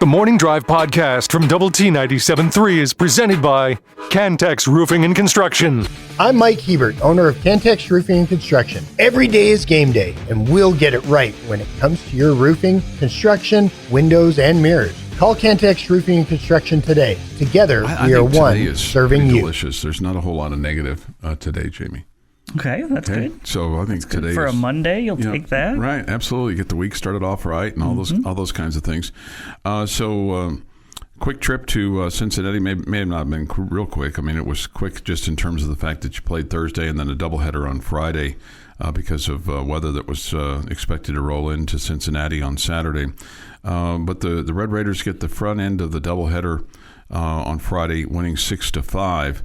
The Morning Drive podcast from Double T 97.3 is presented by Cantex Roofing and Construction. I'm Mike Hebert, owner of Cantex Roofing and Construction. Every day is game day, and we'll get it right when it comes to your roofing, construction, windows, and mirrors. Call Cantex Roofing and Construction today. Together, we are one serving you. Delicious. There's not a whole lot of negative today, Jamie. Okay, that's good. So I think today for is, a Monday, you'll take that. Right, absolutely. Get the week started off right and all those kinds of things. Quick trip to Cincinnati may have not been real quick. I mean, it was quick just in terms of the fact that you played Thursday and then a doubleheader on Friday because of weather that was expected to roll into Cincinnati on Saturday. But the Red Raiders get the front end of the doubleheader on Friday, winning 6-5.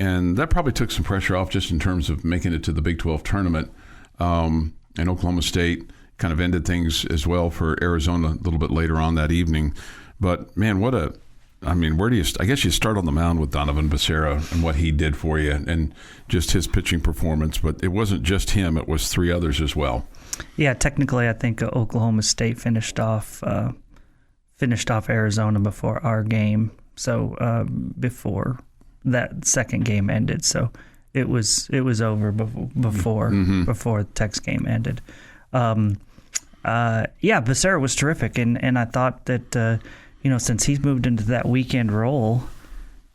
And that probably took some pressure off just in terms of making it to the Big 12 tournament. And Oklahoma State kind of ended things as well for Arizona a little bit later on that evening. But, man, where do you – I guess you start on the mound with Donovan Becerra and what he did for you and just his pitching performance. But it wasn't just him. It was three others as well. Yeah, technically I think Oklahoma State finished off Arizona before our game. So before – that second game ended, so it was over before the Tex game ended. Becerra was terrific, and I thought that since he's moved into that weekend role,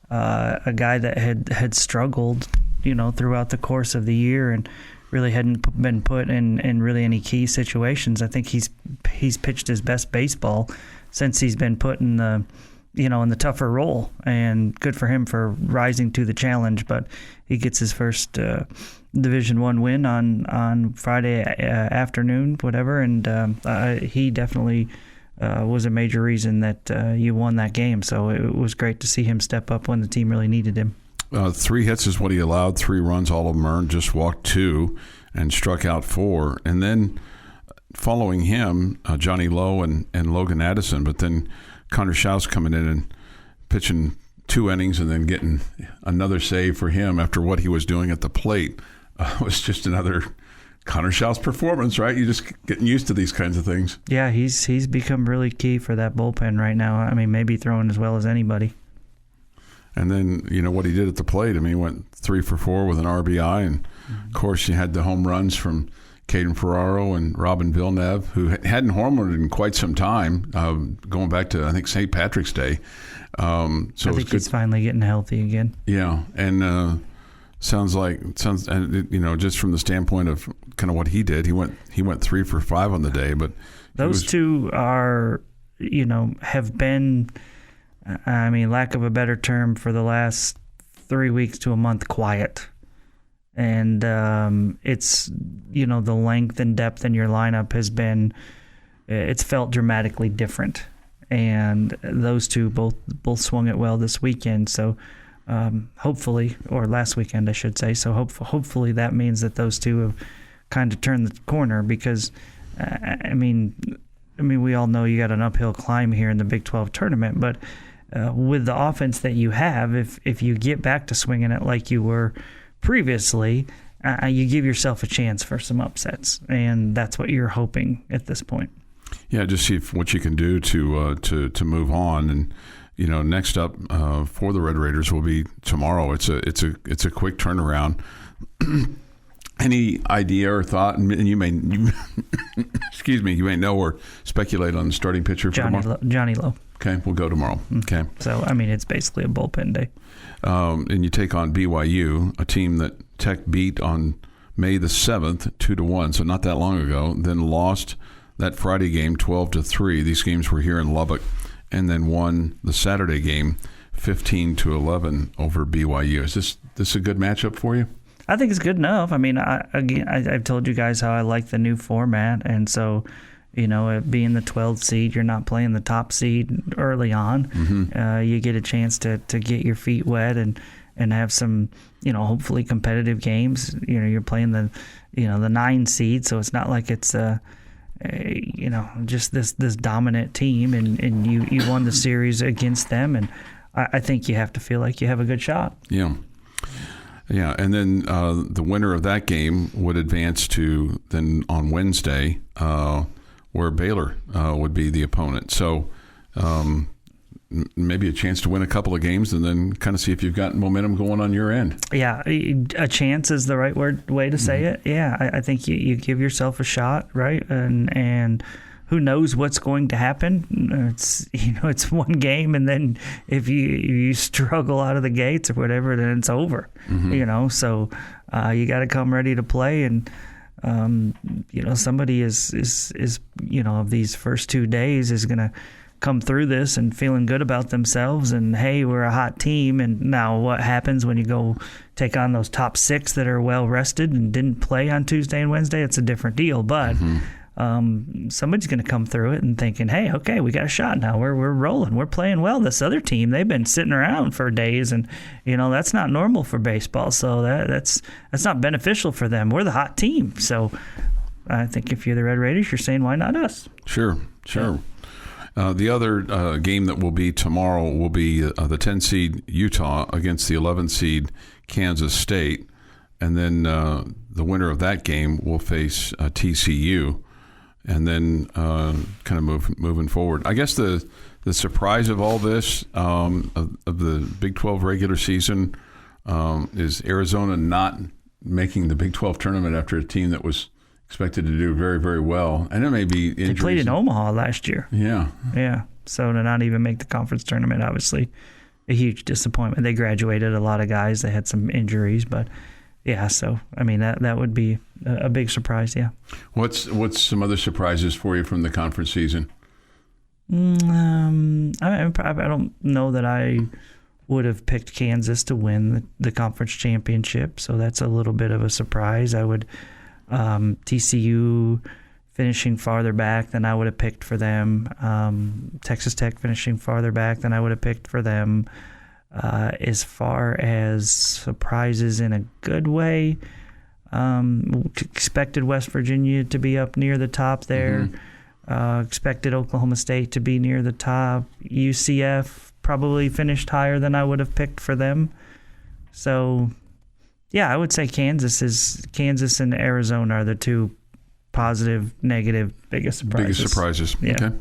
a guy that had struggled throughout the course of the year and really hadn't been put in really any key situations. I think he's pitched his best baseball since he's been put in the in the tougher role, and good for him for rising to the challenge. But he gets his first Division I win on Friday afternoon, whatever, and he definitely was a major reason that you won that game. So it was great to see him step up when the team really needed him. 3 hits is what he allowed, 3 runs, all of them earned, just walked 2 and struck out 4. And then following him, Johnny Lowe and Logan Addison, but then Connor Schaus coming in and pitching 2 innings and then getting another save for him after what he was doing at the plate was just another Connor Schaus performance, right? You're just getting used to these kinds of things. Yeah, he's become really key for that bullpen right now. I mean, maybe throwing as well as anybody. And then, what he did at the plate. I mean, he went 3 for 4 with an RBI. And, of course, you had the home runs from Caden Ferraro and Robin Villeneuve, who hadn't homered in quite some time, going back to, I think, St. Patrick's Day. I think he's finally getting healthy again. Yeah, and sounds just from the standpoint of kind of what he did, he went 3 for 5 on the day. But those two are, have been, lack of a better term, for the last 3 weeks to a month, quiet. And it's, the length and depth in your lineup has been, it's felt dramatically different. And those two both swung it well this weekend. So hopefully, or last weekend, I should say. So hopefully that means that those two have kind of turned the corner because, we all know you got an uphill climb here in the Big 12 tournament. But with the offense that you have, if you get back to swinging it like you were previously, you give yourself a chance for some upsets, and that's what you're hoping at this point. Yeah, just see what you can do to move on. And next up for the Red Raiders will be tomorrow. It's a quick turnaround. Any idea or thought? And you may excuse me, you may know or speculate on the starting pitcher for tomorrow. Johnny Lowe. Okay, we'll go tomorrow. Okay. So it's basically a bullpen day. And you take on BYU, a team that Tech beat on May the 7th, 2-1, so not that long ago, then lost that Friday game 12-3. These games were here in Lubbock, and then won the Saturday game 15-11 over BYU. Is this a good matchup for you? I think it's good enough. I've told you guys how I like the new format, and so it being the 12th seed, you're not playing the top seed early on. Mm-hmm. You get a chance to get your feet wet and have some, hopefully competitive games. You're playing the 9 seed, so it's not like it's just this dominant team, and you won the series against them, and I think you have to feel like you have a good shot. Yeah. Yeah, and then the winner of that game would advance to then on Wednesday, where Baylor would be the opponent. So maybe a chance to win a couple of games and then kind of see if you've got momentum going on your end. Yeah, a chance is the right way to say it. Yeah, I think you give yourself a shot, right? And who knows what's going to happen? It's one game, and then if you struggle out of the gates or whatever, then it's over. So you got to come ready to play, and somebody is of these first 2 days is going to come through this and feeling good about themselves, and hey, we're a hot team. And now what happens when you go take on those top 6 that are well rested and didn't play on Tuesday and Wednesday? It's a different deal, but somebody's going to come through it and thinking, hey, okay, we got a shot now. We're rolling. We're playing well. This other team, they've been sitting around for days, and that's not normal for baseball. So that's not beneficial for them. We're the hot team. So I think if you're the Red Raiders, you're saying, why not us? Sure. The other game that will be tomorrow will be the 10 seed Utah against the 11 seed Kansas State, and then the winner of that game will face TCU. And then kind of moving forward. I guess the surprise of all this, of the Big 12 regular season, is Arizona not making the Big 12 tournament after a team that was expected to do very, very well. And it may be injuries. They played in Omaha last year. Yeah. So to not even make the conference tournament, obviously a huge disappointment. They graduated a lot of guys. They had some injuries, but yeah, so I mean that would be a big surprise. Yeah. What's some other surprises for you from the conference season? I don't know that I would have picked Kansas to win the conference championship, so that's a little bit of a surprise. I would TCU finishing farther back than I would have picked for them. Texas Tech finishing farther back than I would have picked for them. As far as surprises in a good way, expected West Virginia to be up near the top there. Expected Oklahoma State to be near the top. UCF probably finished higher than I would have picked for them. So, yeah, I would say Kansas and Arizona are the two positive, negative, biggest surprises. Yeah. Okay.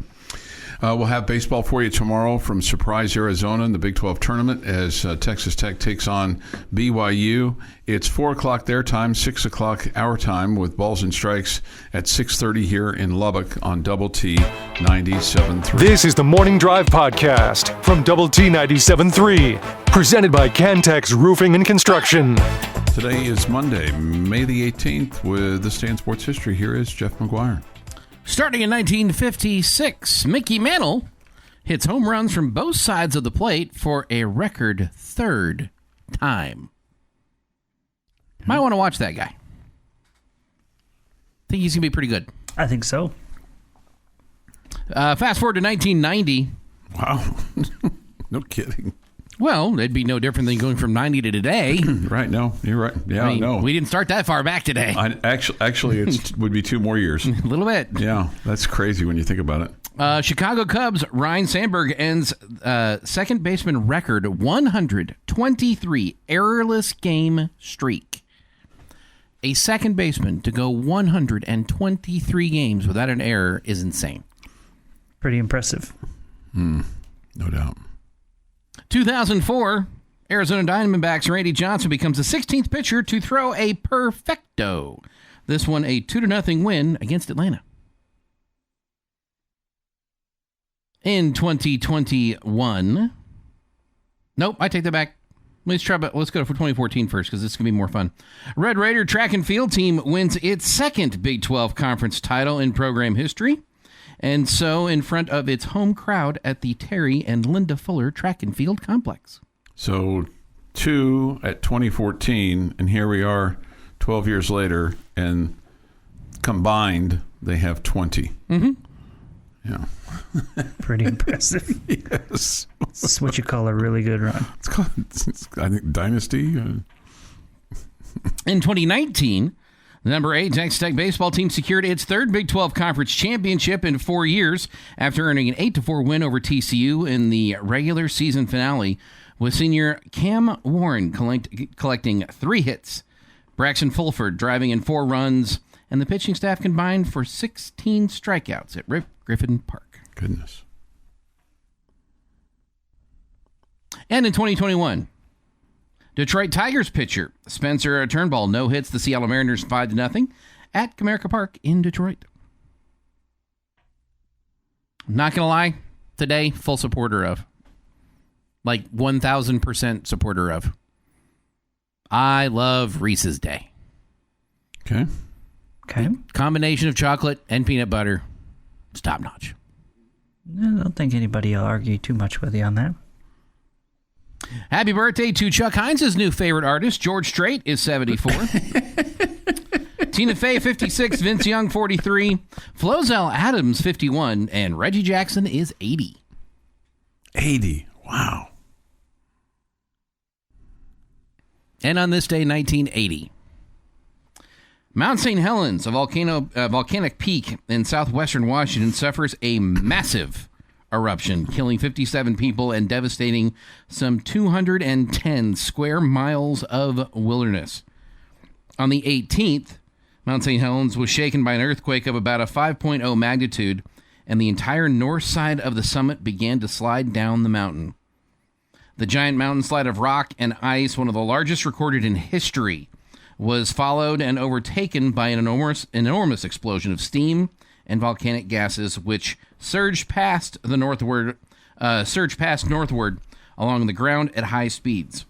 We'll have baseball for you tomorrow from Surprise, Arizona in the Big 12 tournament as Texas Tech takes on BYU. It's 4 o'clock their time, 6 o'clock our time, with balls and strikes at 6:30 here in Lubbock on Double T 97.3. This is the Morning Drive podcast from Double T 97.3, presented by Cantex Roofing and Construction. Today is Monday, May the 18th. With this day in sports history, here is Jeff McGuire. Starting in 1956, Mickey Mantle hits home runs from both sides of the plate for a record third time. Might want to watch that guy. Think he's going to be pretty good. I think so. Fast forward to 1990. Wow. No kidding. Well, it'd be no different than going from 90 to today. Right, no, you're right. Yeah, I mean, no. We didn't start that far back today. Actually, it would be 2 more years. A little bit. Yeah, that's crazy when you think about it. Chicago Cubs, Ryne Sandberg ends second baseman record 123 errorless game streak. A second baseman to go 123 games without an error is insane. Pretty impressive. No doubt. 2004, Arizona Diamondbacks Randy Johnson becomes the 16th pitcher to throw a perfecto. This one a 2-0 win against Atlanta. In 2021, nope, I take that back. Let's go for 2014 first because this is going to be more fun. Red Raider track and field team wins its second Big 12 conference title in program history. And so in front of its home crowd at the Terry and Linda Fuller Track and Field Complex. So 2 at 2014, and here we are 12 years later, and combined, they have 20. Mm-hmm. Yeah. Pretty impressive. Yes. That's what you call a really good run. It's called, I think, Dynasty. In 2019... the number 8 Texas Tech baseball team secured its third Big 12 Conference championship in 4 years after earning an 8-4 win over TCU in the regular season finale, with senior Cam Warren collecting 3 hits, Braxton Fulford driving in 4 runs, and the pitching staff combined for 16 strikeouts at Rip Griffin Park. Goodness. And in 2021, Detroit Tigers pitcher Spencer Turnbull no-hits the Seattle Mariners 5-0 at Comerica Park in Detroit. Not going to lie, today, full supporter of. Like 1,000% supporter of. I love Reese's Day. Okay. Combination of chocolate and peanut butter. It's top notch. I don't think anybody will argue too much with you on that. Happy birthday to Chuck Heinz's new favorite artist. George Strait is 74. Tina Fey, 56. Vince Young, 43. Flozell Adams, 51. And Reggie Jackson is 80. 80. Wow. And on this day, 1980, Mount Saint Helens, a volcanic peak in southwestern Washington, suffers a massive eruption, killing 57 people and devastating some 210 square miles of wilderness. On the 18th, Mount Saint Helens was shaken by an earthquake of about a 5.0 magnitude, and the entire north side of the summit began to slide down the mountain. The giant mountain slide of rock and ice, one of the largest recorded in history, was followed and overtaken by an enormous explosion of steam and volcanic gases, which surged past northward along the ground at high speeds.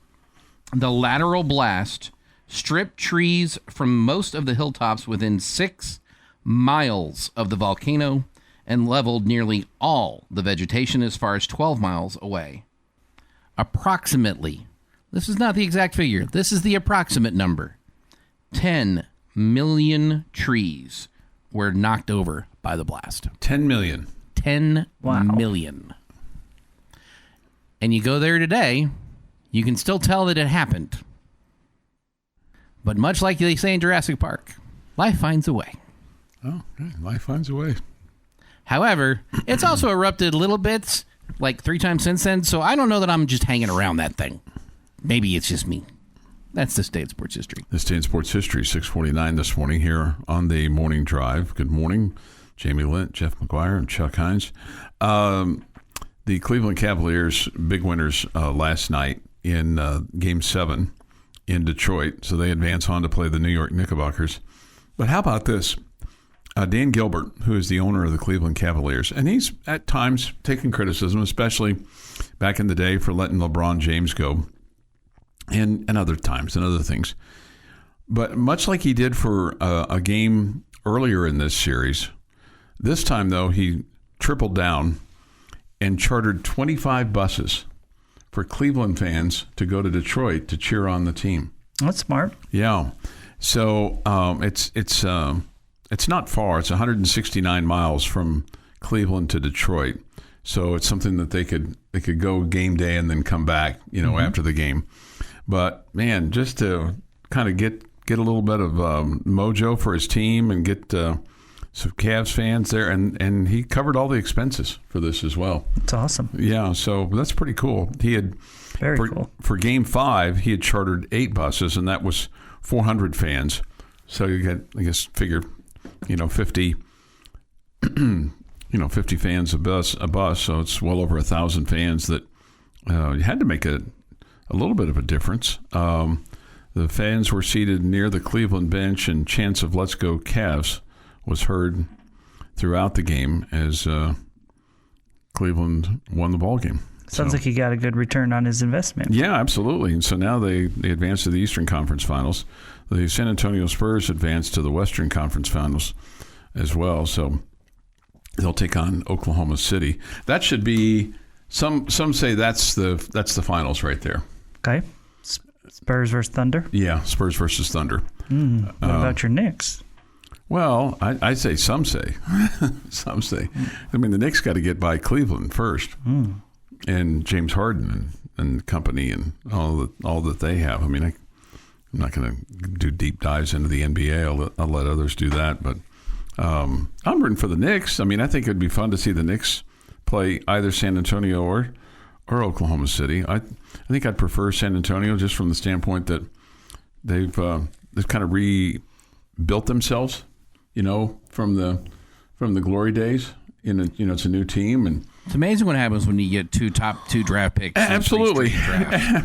The lateral blast stripped trees from most of the hilltops within 6 miles of the volcano and leveled nearly all the vegetation as far as 12 miles away. Approximately, this is not the exact figure, this is the approximate number, 10 million trees were knocked over by the blast. 10 million. 10 million. And you go there today, you can still tell that it happened. But much like they say in Jurassic Park, life finds a way. Oh, okay. Life finds a way. However, it's also erupted little bits, like 3 times since then, so I don't know that I'm just hanging around that thing. Maybe it's just me. That's this day in sports history. This day in sports history, 6:49 this morning here on the Morning Drive. Good morning, Jamie Lent, Jeff McGuire, and Chuck Heinz. The Cleveland Cavaliers, big winners last night in Game 7 in Detroit, so they advance on to play the New York Knickerbockers. But how about this? Dan Gilbert, who is the owner of the Cleveland Cavaliers, and he's at times taken criticism, especially back in the day for letting LeBron James go, and other times and other things. But much like he did for a game earlier in this series, this time, though, he tripled down and chartered 25 buses for Cleveland fans to go to Detroit to cheer on the team. That's smart. Yeah. So it's not far. It's 169 miles from Cleveland to Detroit. So it's something that they could go game day and then come back, after the game. But man, just to kind of get a little bit of mojo for his team and get some Cavs fans there, and he covered all the expenses for this as well. That's awesome. Yeah, so that's pretty cool. He had cool. For Game 5, he had chartered 8 buses, and that was 400 fans. So you get, I guess, figure, 50, 50 fans a bus. So it's well over 1,000 fans that you had to make a little bit of a difference. The fans were seated near the Cleveland bench, and chants of "Let's Go Cavs" was heard throughout the game as Cleveland won the ball game. Sounds like he got a good return on his investment. Yeah, absolutely. And so now they advance to the Eastern Conference Finals. The San Antonio Spurs advance to the Western Conference Finals as well. So they'll take on Oklahoma City. That should be some say that's the finals right there. Okay. Spurs versus Thunder? Yeah, Spurs versus Thunder. What about your Knicks? Well, I say some say. Some say. I mean, the Knicks got to get by Cleveland first. And James Harden and company and all that they have. I mean, I'm not going to do deep dives into the NBA. I'll let others do that. But I'm rooting for the Knicks. I mean, I think it'd be fun to see the Knicks play either San Antonio or Oklahoma City. I think I'd prefer San Antonio just from the standpoint that they've kind of rebuilt themselves, from the glory days, it's a new team, and it's amazing what happens when you get top two draft picks. Absolutely,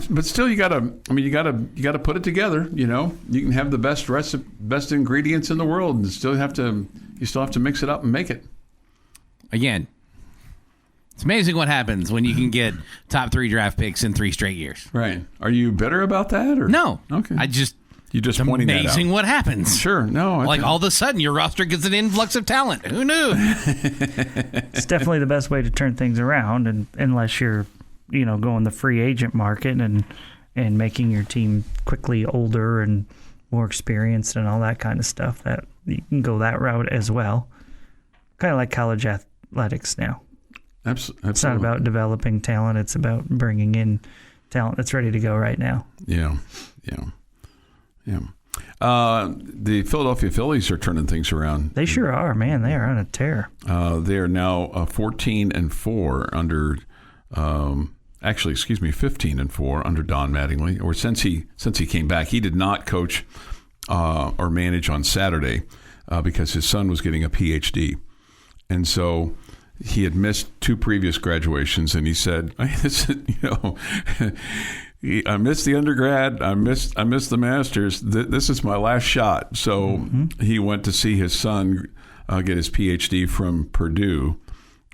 but still, you gotta put it together. You can have the best ingredients in the world, and you still have to mix it up and make it. Again, it's amazing what happens when you can get top 3 draft picks in 3 straight years. Right? Are you bitter about that, or no? Okay, You just pointing that out. Amazing what happens. Sure. No. All of a sudden, your roster gets an influx of talent. Who knew? It's definitely the best way to turn things around, and unless you're, going the free agent market and making your team quickly older and more experienced and all that kind of stuff. That you can go that route as well. Kind of like college athletics now. Absolutely. It's not about developing talent. It's about bringing in talent that's ready to go right now. Yeah. The Philadelphia Phillies are turning things around. They sure are, man. They are on a tear. They are now 14-4 under, 15-4 under Don Mattingly. Or since he came back, he did not coach or manage on Saturday because his son was getting a PhD, and so he had missed 2 previous graduations, and he said, I missed the undergrad. I missed the master's. This is my last shot. So he went to see his son get his PhD from Purdue,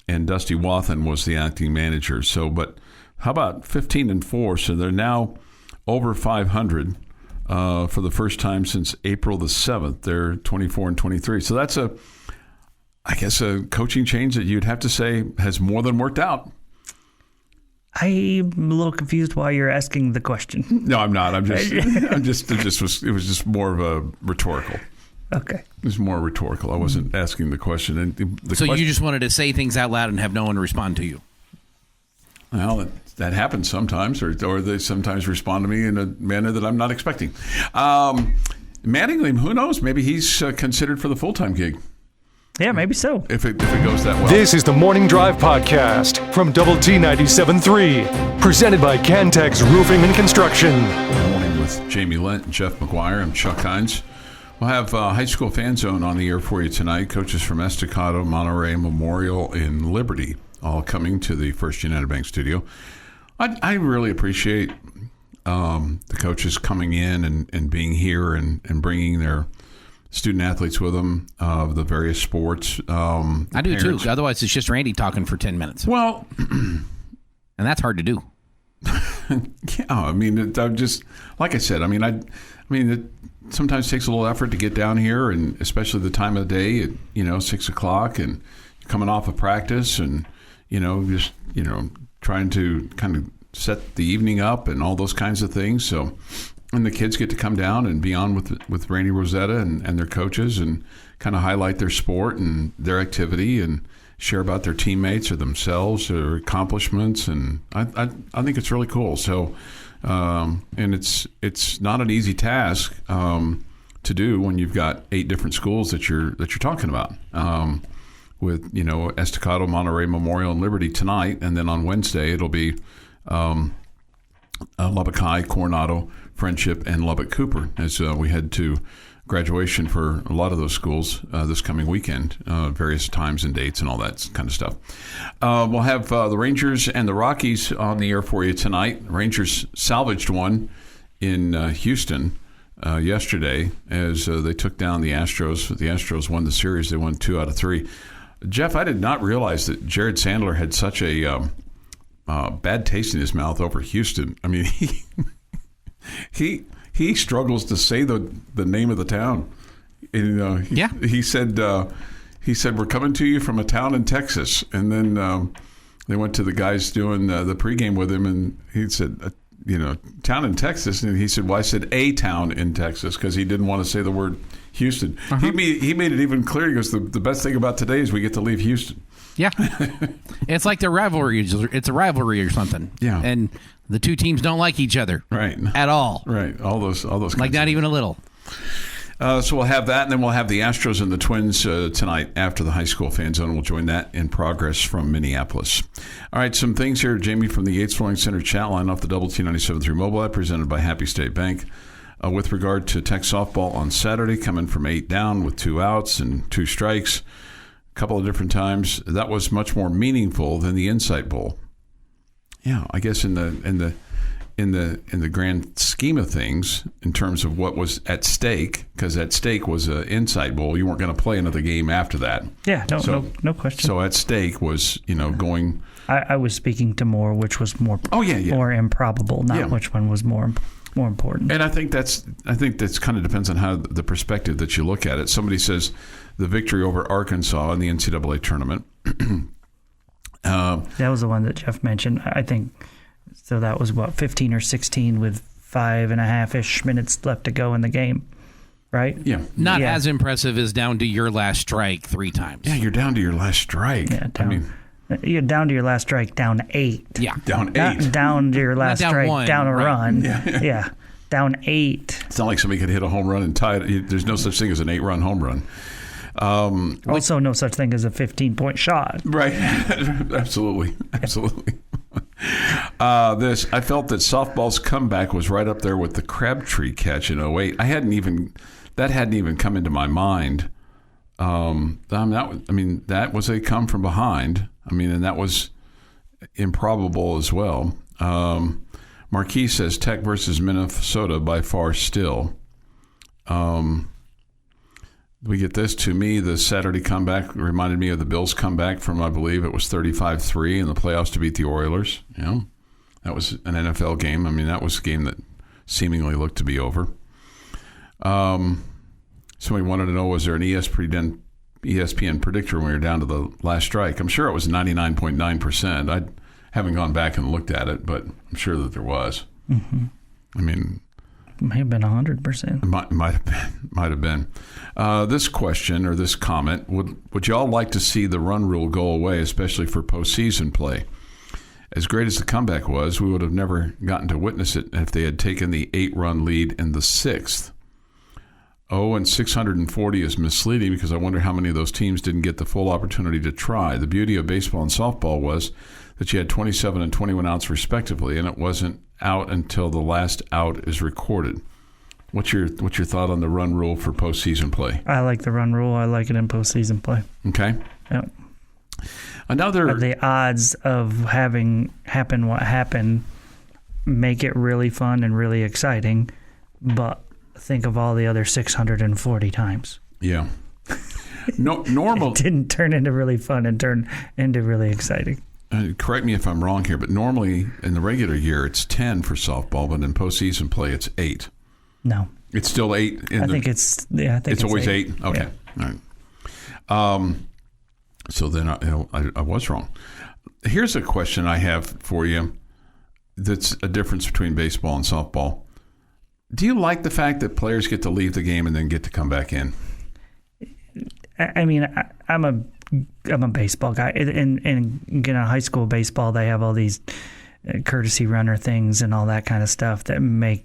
and Dusty Wathan was the acting manager. So, but how about 15-4? So they're now over 500 for the first time since April the 7th. They're 24-23. So that's a coaching change that you'd have to say has more than worked out. I'm a little confused why you're asking the question. No, I'm not. It was just more of a rhetorical. Okay. It was more rhetorical. I wasn't asking the question. And you just wanted to say things out loud and have no one respond to you? Well, that happens sometimes, or they sometimes respond to me in a manner that I'm not expecting. Mattingly, who knows? Maybe he's considered for the full-time gig. Yeah, maybe so. If it goes that well. This is the Morning Drive Podcast from Double T 97.3, presented by Cantex Roofing and Construction. Good morning with Jamie Lent and Jeff McGuire. I'm Chuck Heinz. We'll have High School Fan Zone on the air for you tonight. Coaches from Estacado, Monterey, Memorial, and Liberty all coming to the First United Bank studio. I really appreciate the coaches coming in and being here and bringing their student athletes with them of the various sports. I do too. Otherwise, it's just Randy talking for 10 minutes. Well, and that's hard to do. Yeah, I mean, I'm just like I said. I mean, it sometimes takes a little effort to get down here, and especially the time of the day at 6:00, and coming off of practice, and just trying to kind of set the evening up and all those kinds of things. So. And the kids get to come down and be on with Randy Rosetta and their coaches and kind of highlight their sport and their activity and share about their teammates or themselves or accomplishments. And I think it's really cool. So, and it's not an easy task to do when you've got 8 different schools that you're talking about. With Estacado, Monterey, Memorial, and Liberty tonight, and then on Wednesday it'll be Lubbock High, Coronado, Friendship, and Lubbock Cooper, as we head to graduation for a lot of those schools this coming weekend, various times and dates and all that kind of stuff. We'll have the Rangers and the Rockies on the air for you tonight. Rangers salvaged one in Houston yesterday as they took down the Astros. The Astros won the series. They won 2 out of 3. Jeff, I did not realize that Jared Sandler had such a bad taste in his mouth over Houston. I mean, he struggles to say the name of the town. And, yeah. He said we're coming to you from a town in Texas, and then they went to the guys doing the pregame with him, and he said town in Texas, and he said, well, I said a town in Texas because he didn't want to say the word Houston. Uh-huh. He made it even clear. He goes, the best thing about today is we get to leave Houston. Yeah. It's like the rivalry. It's a rivalry or something. Yeah. And the two teams don't like each other. Right. At all. Right. All those like not even a little. So we'll have that, and then we'll have the Astros and the Twins tonight after the High School Fan Zone. We'll join that in progress from Minneapolis. All right, some things here, Jamie, from the Yates Flooring Center chat line off the Double T 97.3 mobile app presented by Happy State Bank. With regard to Tech softball on Saturday, coming from 8 down with 2 outs and 2 strikes. couple of different times. That was much more meaningful than the Insight Bowl. Yeah, I guess in the grand scheme of things, in terms of what was at stake, because at stake was an Insight Bowl. You weren't going to play another game after that. Yeah, no question. So at stake was, going. I was speaking to more, which was more. Oh yeah. More improbable, not which one was more important. And I think that's kind of depends on how the perspective that you look at it. Somebody says the victory over Arkansas in the NCAA tournament. That was the one that Jeff mentioned. I think. So that was, 15 or 16 with 5.5-ish minutes left to go in the game, right? Yeah. Not as impressive as down to your last strike 3 times. Yeah, you're down to your last strike. Yeah, you're down to your last strike, down 8. Yeah. Down 8. Not down to your last strike, 1, down a right. run. Yeah. Down 8. It's not like somebody could hit a home run and tie it. There's no such thing as an 8-run home run. Also, no such thing as a 15-point shot. Right. Absolutely. I felt that softball's comeback was right up there with the Crabtree catch in 08. That hadn't even come into my mind. That was a come from behind. And that was improbable as well. Marquis says Tech versus Minnesota by far still. We get this. To me, the Saturday comeback reminded me of the Bills' comeback from, I believe it was 35-3 in the playoffs to beat the Oilers. Yeah, that was an NFL game. That was a game that seemingly looked to be over. Somebody wanted to know, was there an ESPN predictor when we were down to the last strike? I'm sure it was 99.9%. I haven't gone back and looked at it, but I'm sure that there was. Mm-hmm. It may have been 100%. Might have been. This question or this comment, would you all like to see the run rule go away, especially for postseason play? As great as the comeback was, we would have never gotten to witness it if they had taken the 8-run lead in the 6th. And 640 is misleading because I wonder how many of those teams didn't get the full opportunity to try. The beauty of baseball and softball was that you had 27 and 21 outs respectively, and it wasn't out until the last out is recorded. What's your thought on the run rule for postseason play? I like the run rule. I like it in postseason play. Okay. Yep. The odds of having happen what happened make it really fun and really exciting, but think of all the other 640 times. Yeah. Normal. It didn't turn into really fun and turn into really exciting. Correct me if I'm wrong here, but normally in the regular year it's 10 for softball, but in postseason play it's 8. No. It's still 8. I think it's always 8. Okay. Yeah. All right. So then I was wrong. Here's a question I have for you that's a difference between baseball and softball. Do you like the fact that players get to leave the game and then get to come back in? I'm a baseball guy. In high school baseball, they have all these courtesy runner things and all that kind of stuff that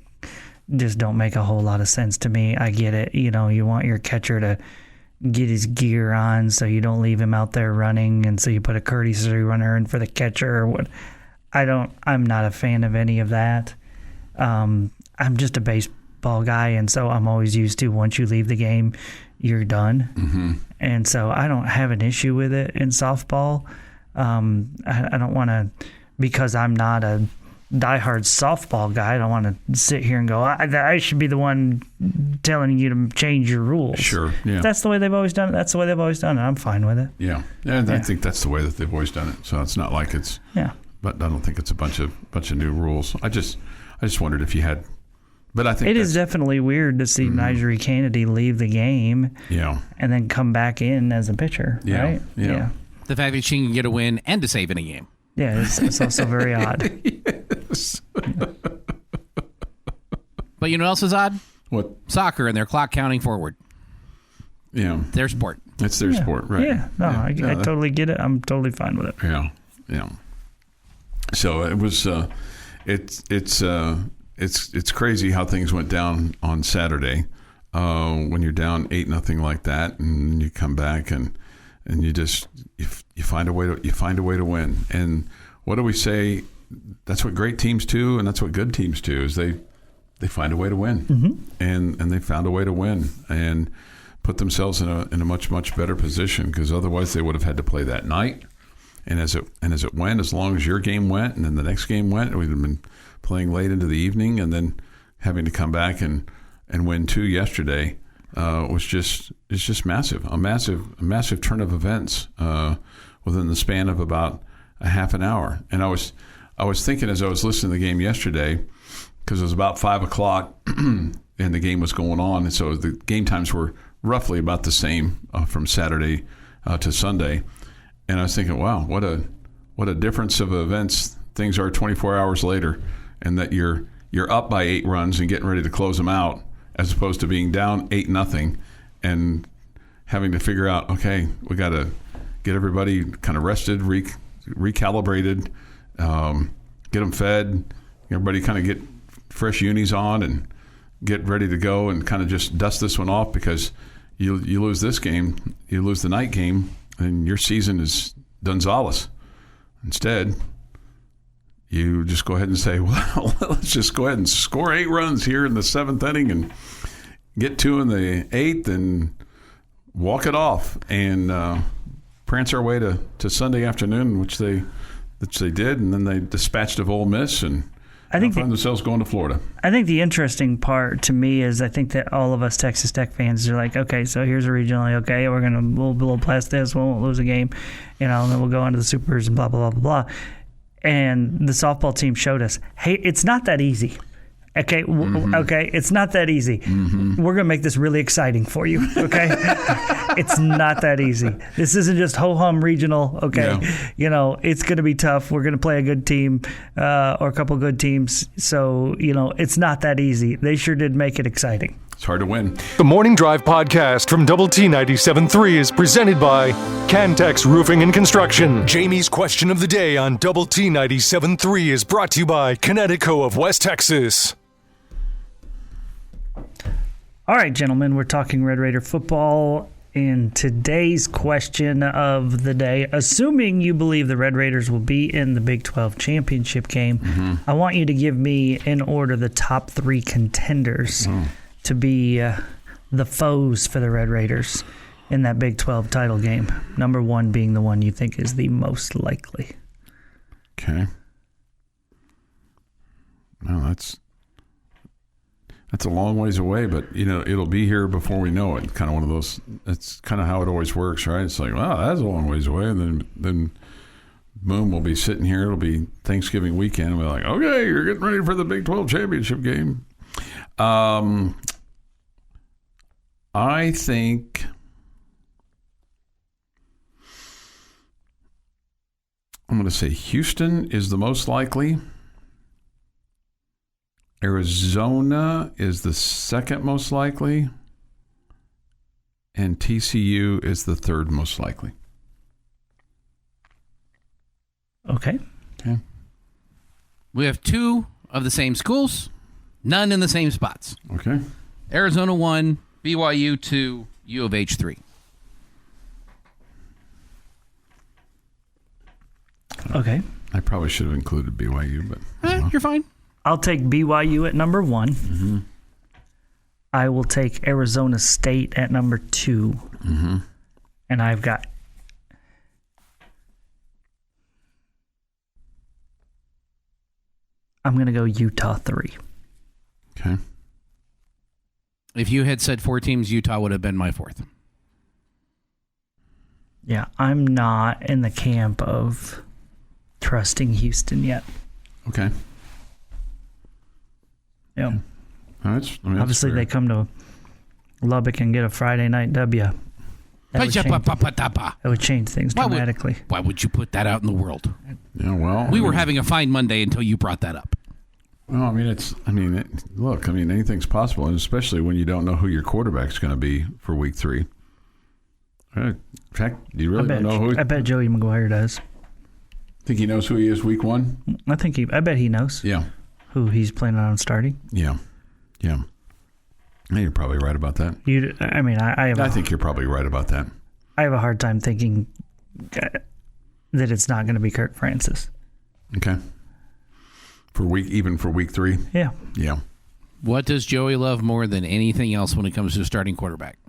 just don't make a whole lot of sense to me. I get it. You want your catcher to get his gear on so you don't leave him out there running, and so you put a courtesy runner in for the catcher or what. I'm not a fan of any of that. I'm just a baseball guy, and so I'm always used to once you leave the game, you're done. Mm-hmm. And so I don't have an issue with it in softball. I don't want to, because I'm not a diehard softball guy, I don't want to sit here and go, I should be the one telling you to change your rules. Sure, yeah. That's the way they've always done it. That's the way they've always done it. I'm fine with it. Yeah. And I think that's the way that they've always done it. So it's not like it's... Yeah. But I don't think it's a bunch of new rules. I just wondered if you had... But I think it is definitely weird to see Nigel Kennedy leave the game, and then come back in as a pitcher, right? Yeah. The fact that she can get a win and to save in a game. Yeah, it's also very odd. Yes. But you know what else is odd? What? Soccer and their clock counting forward. Yeah. Their sport. It's their sport, right? Yeah. No, I totally get it. I'm totally fine with it. Yeah. So it was. It's crazy how things went down on Saturday when you're down 8-0 like that, and you come back and you just you find a way to win. And what do we say? That's what great teams do, and that's what good teams do. Is they find a way to win, and they found a way to win. And put themselves in a much, much better position, because otherwise they would have had to play that night. And as it went, as long as your game went and then the next game went, we'd have been playing late into the evening, and then having to come back and win 2 yesterday it's just massive. A massive turn of events within the span of about a half an hour. And I was thinking as I was listening to the game yesterday, because it was about 5 o'clock and the game was going on, and so the game times were roughly about the same from Saturday to Sunday. And I was thinking, wow, what a difference of events things are 24 hours later, and that you're up by 8 runs and getting ready to close them out, as opposed to being down 8-0 and having to figure out, okay, we got to get everybody kind of rested, recalibrated, get them fed, everybody kind of get fresh unis on and get ready to go, and kind of just dust this one off, because you lose this game, you lose the night game, and your season is Gonzalez. Instead, you just go ahead and say, well, let's just go ahead and score 8 runs here in the 7th inning and get 2 in the 8th and walk it off, and prance our way to Sunday afternoon, which they did, and then they dispatched of Ole Miss and find themselves going to Florida. I think the interesting part to me is I think that all of us Texas Tech fans are like, okay, so here's a regional, okay, we'll blow past this, we won't lose a game, and then we'll go on to the Supers and blah, blah, blah, blah, blah. And the softball team showed us, hey, it's not that easy. Okay, okay, it's not that easy. Mm-hmm. We're going to make this really exciting for you, okay? It's not that easy. This isn't just ho-hum regional, okay? Yeah. It's going to be tough. We're going to play a good team or a couple good teams. So, it's not that easy. They sure did make it exciting. It's hard to win. The Morning Drive podcast from Double T 97.3 is presented by Cantex Roofing and Construction. Jamie's question of the day on Double T 97.3 is brought to you by Connecticut of West Texas. All right, gentlemen, we're talking Red Raider football. And today's question of the day, assuming you believe the Red Raiders will be in the Big 12 championship game, I want you to give me, in order, the top 3 contenders to be the foes for the Red Raiders in that Big 12 title game. Number 1 being the one you think is the most likely. Okay. Well, that's a long ways away, but it'll be here before we know it. Kind of one of those. That's kind of how it always works, right? It's like, wow, that's a long ways away, and then boom, we'll be sitting here. It'll be Thanksgiving weekend, and we're like, okay, you're getting ready for the Big 12 championship game. I think I'm going to say Houston is the most likely. Arizona is the second most likely, and TCU is the third most likely. Okay. We have 2 of the same schools, none in the same spots. Okay. Arizona 1, BYU 2, U of H 3. Okay. I probably should have included BYU, but You're fine. I'll take BYU at number 1. Mm-hmm. I will take Arizona State at number 2. Mm-hmm. And I'm going to go Utah 3. Okay. If you had said 4 teams, Utah would have been my 4th. Yeah, I'm not in the camp of trusting Houston yet. Okay. Yeah. Obviously, they come to Lubbock and get a Friday night W. That would change things dramatically. Why would you put that out in the world? Yeah, well, we were having a fine Monday until you brought that up. Well, look, anything's possible, and especially when you don't know who your quarterback's going to be for week 3. In fact, you really don't know who. I bet Joey McGuire does. Think he knows who he is week 1? I bet he knows. Yeah. Who he's planning on starting. Yeah. Yeah, you're probably right about that. I think you're probably right about that. I have a hard time thinking that it's not going to be Kirk Francis. Okay. For week 3? Yeah. Yeah. What does Joey love more than anything else when it comes to starting quarterback?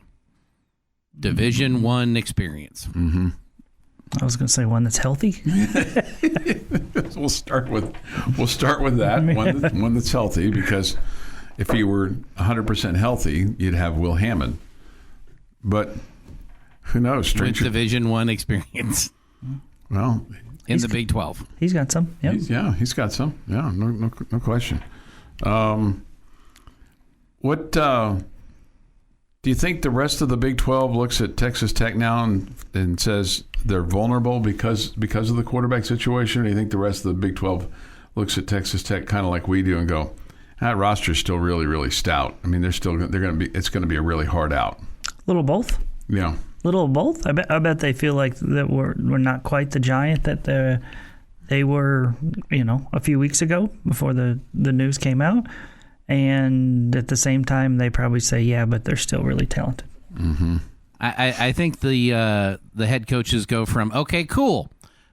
Division I experience. Mm-hmm. I was going to say one that's healthy. We'll start with that one that's healthy, because if he were 100% healthy, you'd have Will Hammond. But who knows? With Division I experience. Well, in the Big 12. He's got some. Yep. He's got some. Yeah, no question. What do you think the rest of the Big 12 looks at Texas Tech now and says they're vulnerable because of the quarterback situation? Or do you think the rest of the Big 12 looks at Texas Tech kind of like we do and go, that roster is still really, really stout? I mean, it's going to be a really hard out. A little both. Yeah. Little of both. I bet they feel like that we're not quite the giant that they were, a few weeks ago before the news came out. And at the same time, they probably say, yeah, but they're still really talented. Mm-hmm. I think the head coaches go from, okay, cool,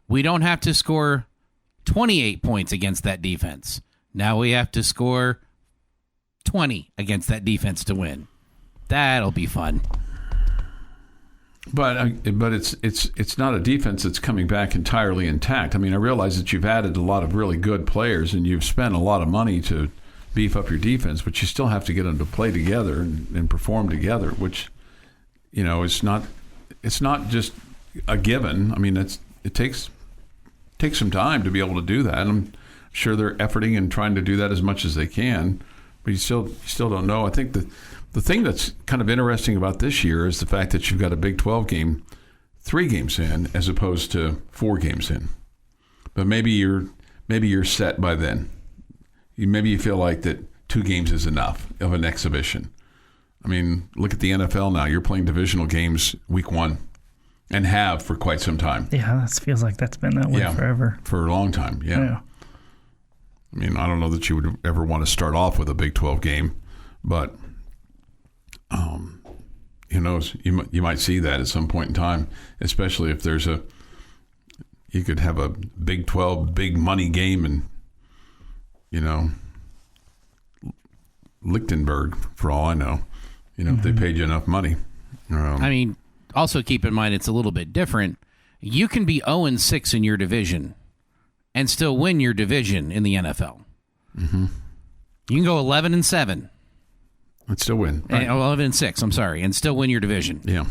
we don't have to score 28 points against that defense. Now we have to score 20 against that defense to win. That'll be fun. But it's not a defense that's coming back entirely intact. I mean, I realize that you've added a lot of really good players and you've spent a lot of money to beef up your defense, but you still have to get them to play together and perform together, which, it's not just a given. I mean, it takes some time to be able to do that. And I'm sure they're efforting and trying to do that as much as they can, but you still don't know. I think the thing that's kind of interesting about this year is the fact that you've got a Big 12 game 3 games in as opposed to 4 games in. But maybe you're set by then. Maybe you feel like that 2 games is enough of an exhibition. I mean, look at the NFL now. You're playing divisional games week 1 and have for quite some time. Yeah, that feels like that's been that way forever. For a long time, yeah. I mean, I don't know that you would ever want to start off with a Big 12 game, but who knows? You might see that at some point in time, especially if you could have a Big 12 big money game and Lichtenberg, for all I know, if they paid you enough money. I mean, also keep in mind it's a little bit different. You can be 0-6 in your division and still win your division in the NFL. Mm-hmm. You can go 11-7 and still win. Right. 11-6. I'm sorry, and still win your division. Yeah.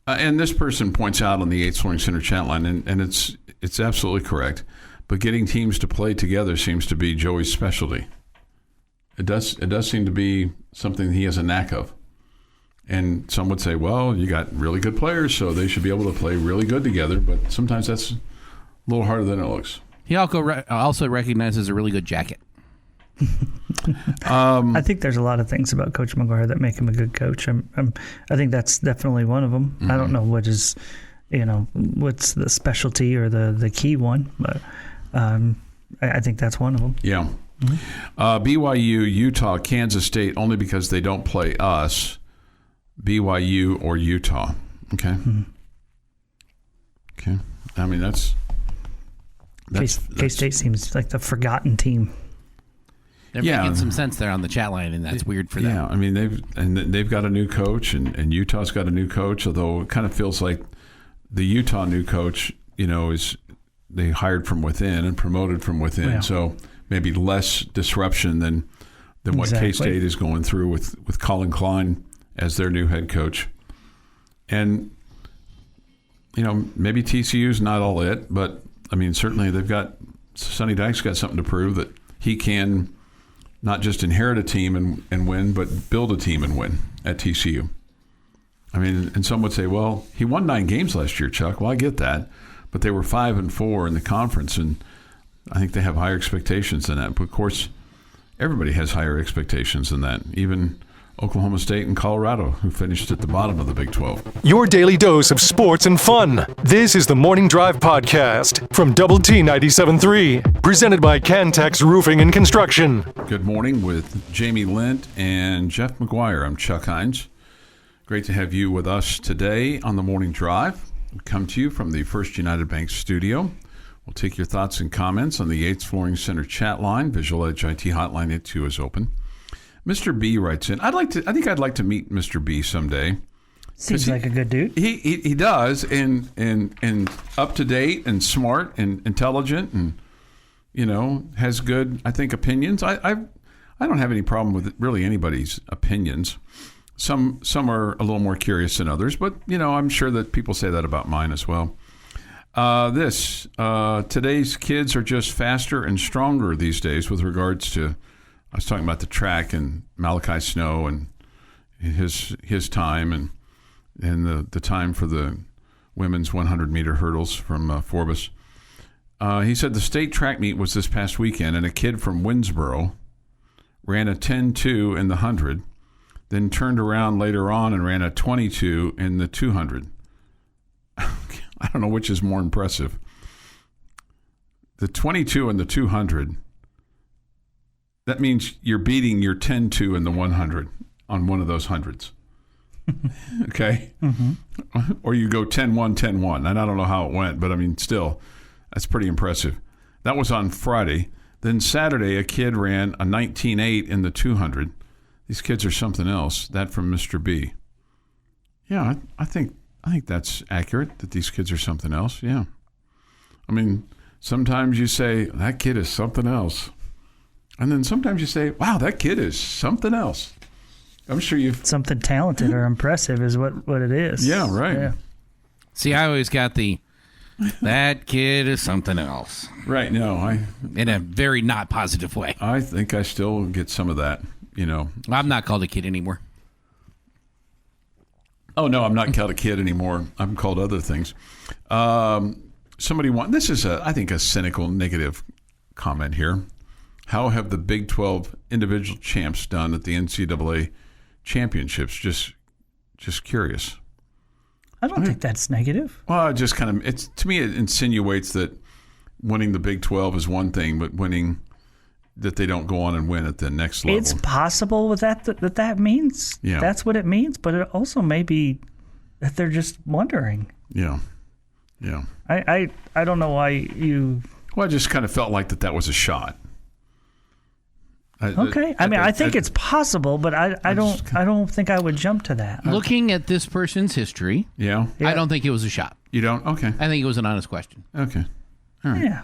And this person points out on the 8 Flooring Center chat line, and it's absolutely correct. But getting teams to play together seems to be Joey's specialty. It does seem to be something he has a knack of. And some would say, well, you got really good players, so they should be able to play really good together. But sometimes that's a little harder than it looks. He also recognizes a really good jacket. I think there's a lot of things about Coach McGuire that make him a good coach. I think that's definitely one of them. Mm-hmm. I don't know what is, what's the specialty or the key one, but I think that's one of them. Yeah. Mm-hmm. BYU, Utah, Kansas State, only because they don't play us. BYU or Utah. Okay. Mm-hmm. Okay. I mean, that's K-State seems like the forgotten team. They're making some sense there on the chat line, and that's weird for them. Yeah, I mean, they've got a new coach, and Utah's got a new coach, although it kind of feels like the Utah new coach, is they hired from within and promoted from within. Yeah. So maybe less disruption than what K-State is going through with Colin Klein as their new head coach. And, maybe TCU's not all it, but, I mean, certainly Sonny Dykes got something to prove that he can not just inherit a team and win, but build a team and win at TCU. I mean, and some would say, well, he won 9 games last year, Chuck. Well, I get that. But they were 5-4 in the conference, and I think they have higher expectations than that. But, of course, everybody has higher expectations than that, even Oklahoma State and Colorado, who finished at the bottom of the Big 12. Your daily dose of sports and fun. This is the Morning Drive Podcast from Double T 97.3, presented by Cantex Roofing and Construction. Good morning with Jamie Lent and Jeff McGuire. I'm Chuck Heinz. Great to have you with us today on the Morning Drive. We come to you from the First United Bank studio. We'll take your thoughts and comments on the Yates Flooring Center chat line. Visual Edge IT hotline at 2 is open. Mr. B writes in, I'd like to meet Mr. B someday. Seems like a good dude. He does, and up to date and smart and intelligent, and has good, I think, opinions. I don't have any problem with really anybody's opinions. Some are a little more curious than others, but I'm sure that people say that about mine as well. Today's kids are just faster and stronger these days with regards to. I was talking about the track and Malachi Snow and his time and the time for the women's 100-meter hurdles from Forbes. He said the state track meet was this past weekend, and a kid from Winsboro ran a 10.2 in the 100, then turned around later on and ran a 22 in the 200. I don't know which is more impressive. The 22 and the 200, that means you're beating your 10.2 in the 100 on one of those hundreds. Okay? Mm-hmm. Or you go 10.1, 10.1. And I don't know how it went, but I mean, still, that's pretty impressive. That was on Friday. Then Saturday, a kid ran a 19.8 in the 200. These kids are something else. That from Mr. B. Yeah, I think that's accurate, that these kids are something else. Yeah. I mean, sometimes you say, that kid is something else. And then sometimes you say, wow, that kid is something else. I'm sure you've... Something talented or impressive is what it is. Yeah, right. Yeah. See, I always got that kid is something else. Right, no. In a very not positive way. I think I still get some of that, I'm not called a kid anymore. Oh, no, I'm not called a kid anymore. I'm called other things. This is, I think, a cynical, negative comment here. How have the Big 12 individual champs done at the NCAA championships? Just curious. I don't think that's negative. Well, to me, it insinuates that winning the Big 12 is one thing, but winning that they don't go on and win at the next level. It's possible with that means. Yeah. That's what it means, but it also may be that they're just wondering. Yeah. Yeah. I don't know why you... Well, I just kind of felt like that was a shot. Okay. I think it's possible, but I don't think I would jump to that. Looking at this person's history, yeah, I don't think it was a shot. You don't? Okay. I think it was an honest question. Okay. All right. Yeah.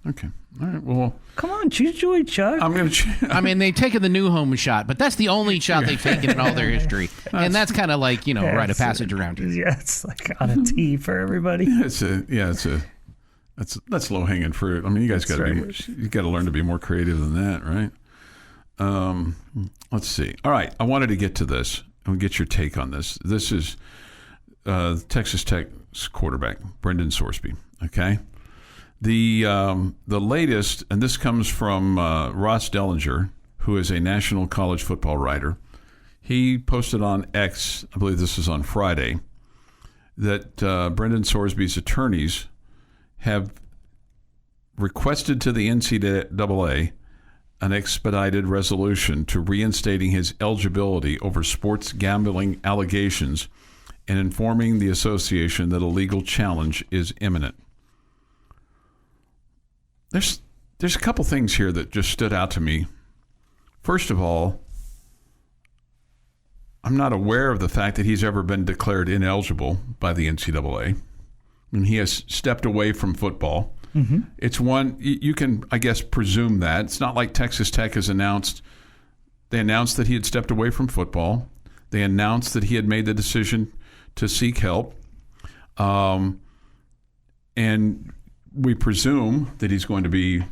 Okay. All right. Well, come on, choose joy, Chuck. I'm going to. They've taken the new home shot, but that's the only shot they've taken in all their history, and that's kind of like rite of passage around here. Yeah, it's like on a tee for everybody. That's low hanging fruit. I mean, you guys got to learn to be more creative than that, right? Let's see. All right, I wanted to get to this and get your take on this. This is Texas Tech's quarterback, Brendon Sorsby. Okay. The latest, and this comes from Ross Dellinger, who is a national college football writer. He posted on X, I believe this is on Friday, that Brendon Sorsby's attorneys have requested to the NCAA an expedited resolution to reinstating his eligibility over sports gambling allegations and informing the association that a legal challenge is imminent. There's a couple things here that just stood out to me. First of all, I'm not aware of the fact that he's ever been declared ineligible by the NCAA. I mean, he has stepped away from football. Mm-hmm. It's one, you can, I guess, presume that. It's not like Texas Tech has announced. They announced that he had stepped away from football. They announced that he had made the decision to seek help. And we presume that he's going to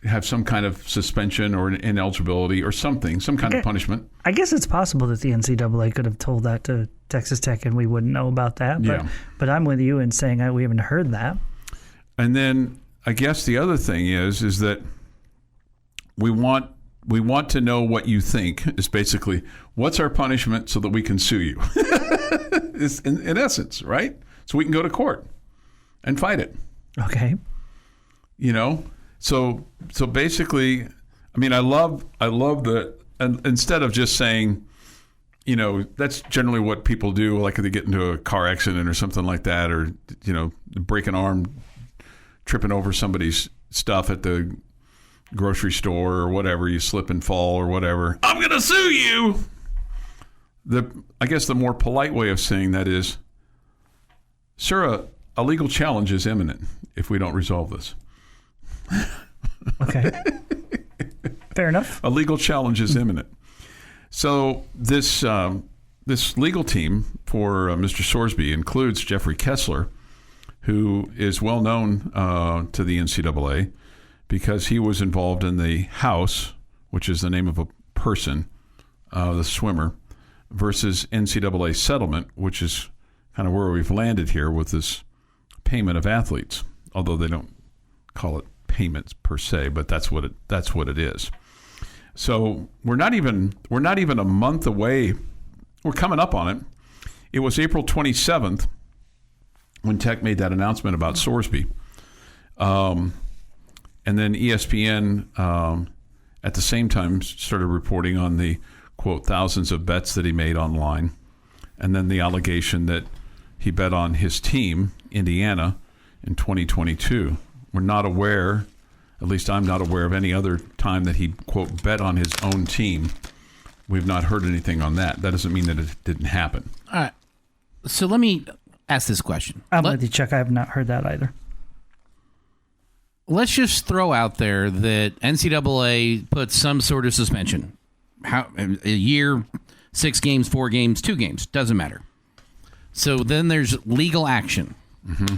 have some kind of suspension or ineligibility or something, some kind of punishment. I guess it's possible that the NCAA could have told that to Texas Tech and we wouldn't know about that. But I'm with you in saying we haven't heard that. And then I guess the other thing is that we want to know what you think is basically what's our punishment so that we can sue you. in essence, right? So we can go to court and fight it. Okay. So basically, I mean, I love that. And instead of just saying, that's generally what people do, like if they get into a car accident or something like that, or break an arm, tripping over somebody's stuff at the grocery store or whatever, you slip and fall or whatever. I'm going to sue you. I guess the more polite way of saying that is, sir, a legal challenge is imminent if we don't resolve this. Okay. Fair enough. A legal challenge is imminent. So this legal team for Mr. Sorsby includes Jeffrey Kessler, who is well known to the NCAA because he was involved in the House, which is the name of a person, the swimmer, versus NCAA settlement, which is kind of where we've landed here with this payment of athletes, although they don't call it payments per se, but that's what it is. So we're not even a month away. We're coming up on it. It was April 27th when Tech made that announcement about Sorsby. And then ESPN at the same time started reporting on the, quote, thousands of bets that he made online. And then the allegation that he bet on his team, Indiana, in 2022. We're not aware, at least I'm not aware of any other time that he, quote, bet on his own team. We've not heard anything on that. That doesn't mean that it didn't happen. All right. So let me ask this question. I'm with you, Chuck. I have not heard that either. Let's just throw out there that NCAA put some sort of suspension. A year, 6 games, 4 games, 2 games. Doesn't matter. So then there's legal action. Mm-hmm.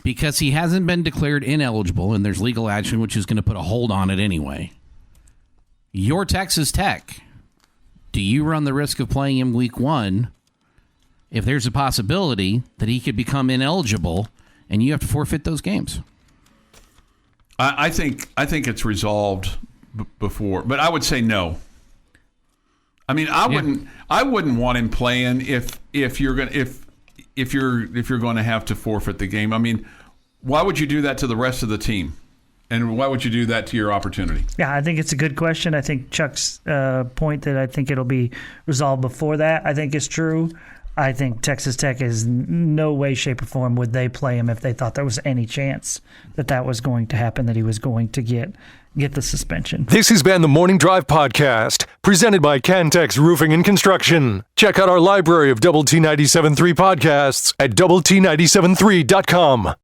Because he hasn't been declared ineligible, and there's legal action which is going to put a hold on it anyway. You're Texas Tech. Do you run the risk of playing him week 1 if there's a possibility that he could become ineligible and you have to forfeit those games? I think it's resolved before, but I would say no. I mean, I wouldn't want him playing if you're going to have to forfeit the game. I mean, why would you do that to the rest of the team? And why would you do that to your opportunity? Yeah, I think it's a good question. I think Chuck's point that I think it'll be resolved before that, I think is true. I think Texas Tech is no way, shape, or form would they play him if they thought there was any chance that was going to happen, that he was going to get the suspension. This has been the Morning Drive Podcast, presented by Cantex Roofing and Construction. Check out our library of Double T 97.3 podcasts at doublet97.3.com.